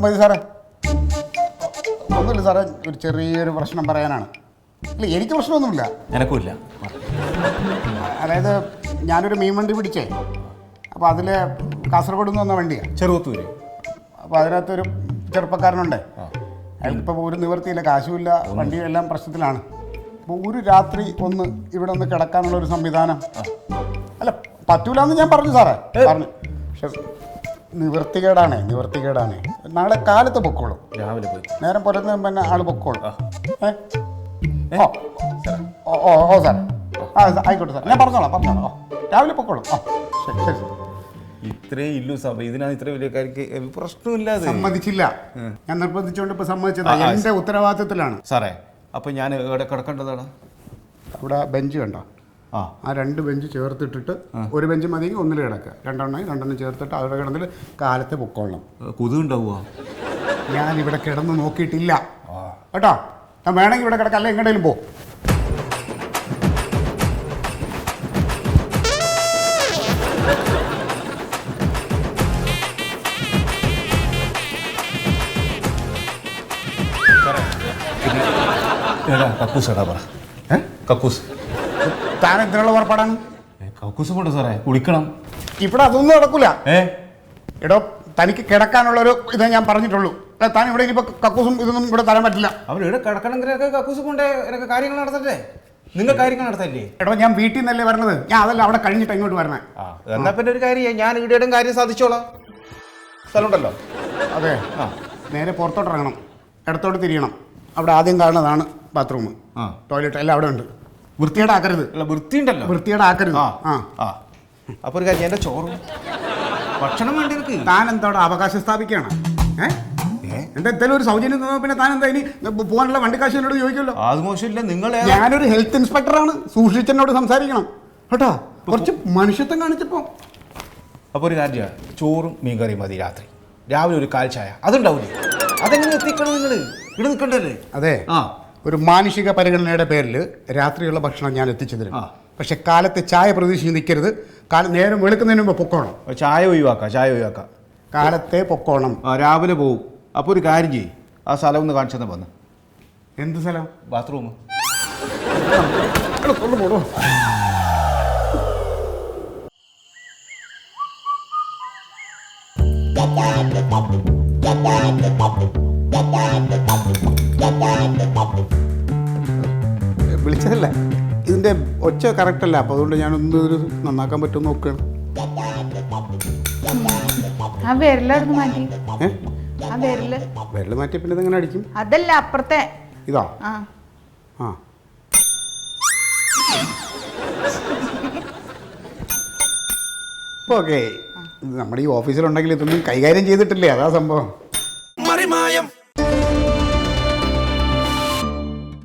മതി സാറേ. ഒന്നുമില്ല സാറേ, ഒരു ചെറിയൊരു പ്രശ്നം പറയാനാണ്. ഇല്ല, എനിക്ക് പ്രശ്നമൊന്നുമില്ല. എനക്കുമില്ല. അതായത് ഞാനൊരു മീൻ വണ്ടി പിടിച്ചേ. അപ്പോൾ അതിൽ കാസർഗോഡ് നിന്ന് വന്ന വണ്ടിയാണ്, ചെറുവത്തൂര്. അപ്പോൾ അതിനകത്തൊരു ചെറുപ്പക്കാരനുണ്ട്. അയാൾക്കിപ്പോൾ ഒരു നിവൃത്തിയില്ല, കാശുമില്ല, വണ്ടിയും എല്ലാം പ്രശ്നത്തിലാണ്. അപ്പോൾ ഒരു രാത്രി ഇവിടെ ഒന്ന് കിടക്കാനുള്ള ഒരു സംവിധാനം. അല്ല, പറ്റൂലെന്ന് ഞാൻ പറഞ്ഞു സാറേ, പറഞ്ഞു. പക്ഷെ നിവൃത്തികേടാണേ. നാളെ കാലത്ത് പൊക്കോളും. രാവിലെ പോയി നേരം പുലർന്ന് പിന്നെ ആൾ പൊക്കോളും. ഓ സാറേ, ആയിക്കോട്ടെ സാർ, ഞാൻ പറഞ്ഞോളാം. രാവിലെ പൊക്കോളും. ശരി. ഇത്രേ ഇല്ലു സഭ, ഇതിനാണ് ഇത്ര വലിയ കാര്യം പ്രശ്നമില്ലാതെ സമ്മതിച്ചില്ല. ഞാൻ നിർബന്ധിച്ചുകൊണ്ട് ഇപ്പൊ സമ്മതിച്ചതാ. എന്റെ ഉത്തരവാദിത്തത്തിലാണ് സാറേ. അപ്പൊ ഞാൻ എവിടെ കിടക്കേണ്ടതാണ്? അവിടെ ബെഞ്ച് കണ്ടോ? ആ 2 ബെഞ്ച് ചേർത്തിട്ടിട്ട്, ഒരു ബെഞ്ച് മതി ഒന്നിൽ കിടക്കുക, 2 ചേർത്തിട്ട് അവിടെ കിടന്നിട്ട് കാലത്തെ പൊക്കോളണം. കൊതുകുണ്ടാവുക? ഞാൻ ഇവിടെ കിടന്ന് നോക്കിയിട്ടില്ല കേട്ടോ. ഞാൻ വേണമെങ്കിൽ ഇവിടെ കിടക്കാം, അല്ല എങ്ങോട്ടേലും പോ. കക്കൂസ് എടാ പറ. കക്കൂസ് താൻ എന്തിനുള്ള പുറപ്പാടാണ്? കക്കൂസ് കൊണ്ട് സാറേ, കുളിക്കണം. ഇവിടെ അതൊന്നും നടക്കൂല. എടോ, തനിക്ക് കിടക്കാനുള്ളൊരു ഇതേ ഞാൻ പറഞ്ഞിട്ടുള്ളൂ. താൻ ഇവിടെ ഇനിയിപ്പോൾ കക്കൂസും ഇതൊന്നും ഇവിടെ തരാൻ പറ്റില്ല. അവർ ഇവിടെ കിടക്കണമെങ്കിലൊക്കെ കക്കൂസ് കൊണ്ട് എനിക്ക് കാര്യങ്ങൾ നടത്തട്ടെ. നിങ്ങൾ കാര്യങ്ങൾ നടത്തല്ലേ? എടോ, ഞാൻ വീട്ടിൽ നിന്നല്ലേ വരണത്. ഞാൻ അതല്ല അവിടെ കഴിഞ്ഞിട്ട് ഇങ്ങോട്ട് വരണേ. എന്നാ പിന്നെ ഒരു കാര്യം, ഞാൻ ഇവിടെയും കാര്യം സാധിച്ചോളാം. സ്ഥലമുണ്ടല്ലോ. അതെ. നേരെ പുറത്തോട്ട് ഇറങ്ങണം, ഇടത്തോട്ട് തിരിയണം. അവിടെ ആദ്യം കാണുന്നതാണ് ബാത്റൂം, ടോയ്ലറ്റ് എല്ലാം അവിടെ ഉണ്ട്. വൃത്തികേടാക്കരുത്. വൃത്തിയുണ്ടല്ലോ, വൃത്തികേടാക്കരുത്. അപ്പൊ ഒരു കാര്യം, എന്റെ ചോറും ഭക്ഷണം വേണ്ടി എനിക്ക്. താൻ എന്തോടെ അവകാശം സ്ഥാപിക്കുകയാണ്? എന്തെങ്കിലും ഒരു സൗജന്യം തന്നാൽ പിന്നെ താൻ എന്താ ഇനി പോകാനുള്ള വണ്ടി കാശ് എന്നോട് ചോദിക്കുമല്ലോ? അത് മോശമില്ല. നിങ്ങൾ, ഞാനൊരു ഹെൽത്ത് ഇൻസ്പെക്ടറാണ്, സൂക്ഷിച്ചെന്നോട് സംസാരിക്കണം കേട്ടോ. കുറച്ച് മനുഷ്യത്വം കാണിച്ചപ്പോ. അപ്പൊ ഒരു കാര്യം, ചോറും മീൻകറിയും മതി രാത്രി. രാവിലെ ഒരു കാൽ ചായ അതുണ്ടാവില്ലേ? അതെങ്ങനെ എത്തിക്കണം? നിങ്ങൾ ഇവിടെ നിൽക്കണ്ടല്ലേ? അതെ, ഒരു മാനുഷിക പരിഗണനയുടെ പേരിൽ രാത്രിയുള്ള ഭക്ഷണം ഞാൻ എത്തിച്ചു തരും. പക്ഷെ കാലത്ത് ചായ പ്രതീക്ഷിച്ച് നിൽക്കരുത്. നേരം വെളുക്കുന്നതിന് മുമ്പ് പൊക്കോണം. ചായ ഒഴിവാക്കാം. കാലത്തെ പൊക്കോണം. രാവിലെ പോവും. അപ്പോൾ ഒരു കാര്യം ചെയ്യും, ആ സ്ഥലം ഒന്ന് കാണിച്ചു തന്നെ വന്ന്. എന്ത് സ്ഥലം? ബാത്റൂം. വിളിച്ചതല്ല, ഇതിന്റെ ഒച്ച കറക്റ്റ് അല്ല. അപ്പൊ അതുകൊണ്ട് ഞാനൊന്ന് നന്നാക്കാൻ പറ്റുമെന്ന് നോക്കുകയാണ്. വിരല് മാറ്റി പിന്നെ ഇതെങ്ങനെ അടിക്കും? അതല്ല, അപ്പുറത്തെ ഇതാ. ഓക്കെ. നമ്മുടെ ഈ ഓഫീസിലുണ്ടെങ്കിൽ ഇതൊന്നും കൈകാര്യം ചെയ്തിട്ടില്ലേ, അതാ സംഭവം.